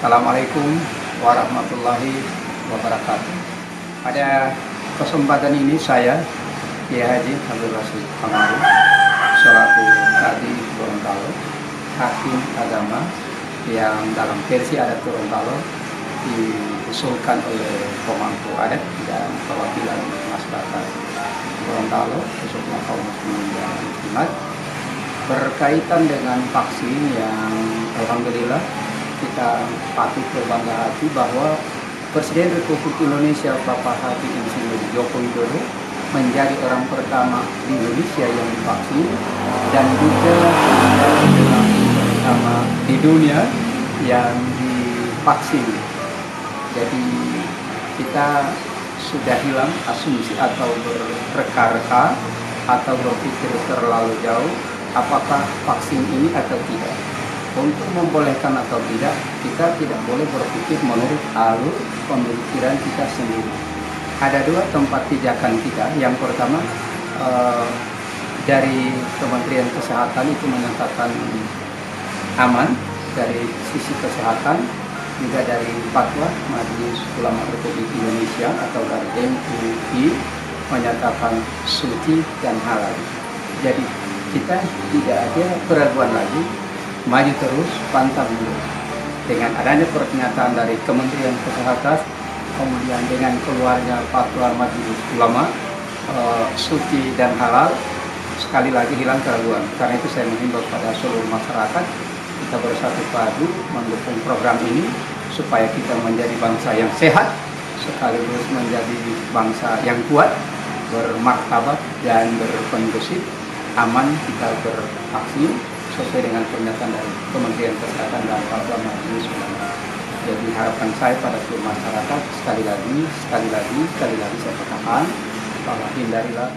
Assalamualaikum warahmatullahi wabarakatuh. Pada kesempatan ini saya, Kiai Haji Abdul Rasyid Pamaru, selaku Kadi Gorontalo, Hakim Agama yang dalam versi adat Gorontalo diusulkan oleh pemangku adat dan perwakilan masyarakat Gorontalo, khususnya kaum muslimin dan muslimat, berkaitan dengan vaksin yang alhamdulillah kita patut berbangga hati bahwa Presiden Republik Indonesia Bapak Haji Insinyur Joko Widodo menjadi orang pertama di Indonesia yang divaksin dan juga orang pertama di dunia yang divaksin. Jadi kita sudah hilang asumsi atau berreka-reka atau berpikir terlalu jauh apakah vaksin ini atau tidak. Untuk membolehkan atau tidak, kita tidak boleh berpikir menurut alur pemikiran kita sendiri. Ada dua tempat pijakan kita. Yang pertama, dari Kementerian Kesehatan itu menyatakan aman dari sisi kesehatan, juga dari fatwa Majelis Ulama Republik Indonesia atau dari MUI menyatakan suci dan halal. Jadi kita tidak ada keraguan lagi, maju terus, pantang mundur. Dengan adanya pernyataan dari Kementerian Kesehatan, kemudian dengan keluarnya fatwa Majelis Ulama suci dan halal, sekali lagi hilang keraguan. Karena itu saya menghimbau kepada seluruh masyarakat kita bersatu padu mendukung program ini supaya kita menjadi bangsa yang sehat sekaligus menjadi bangsa yang kuat, bermartabat dan berkondusif, aman kita bervaksin sesuai dengan pernyataan dari Kementerian Kesehatan dan fatwa Majelis Ulama. Jadi harapan saya pada seluruh masyarakat sekali lagi saya katakan bahwa hindarilah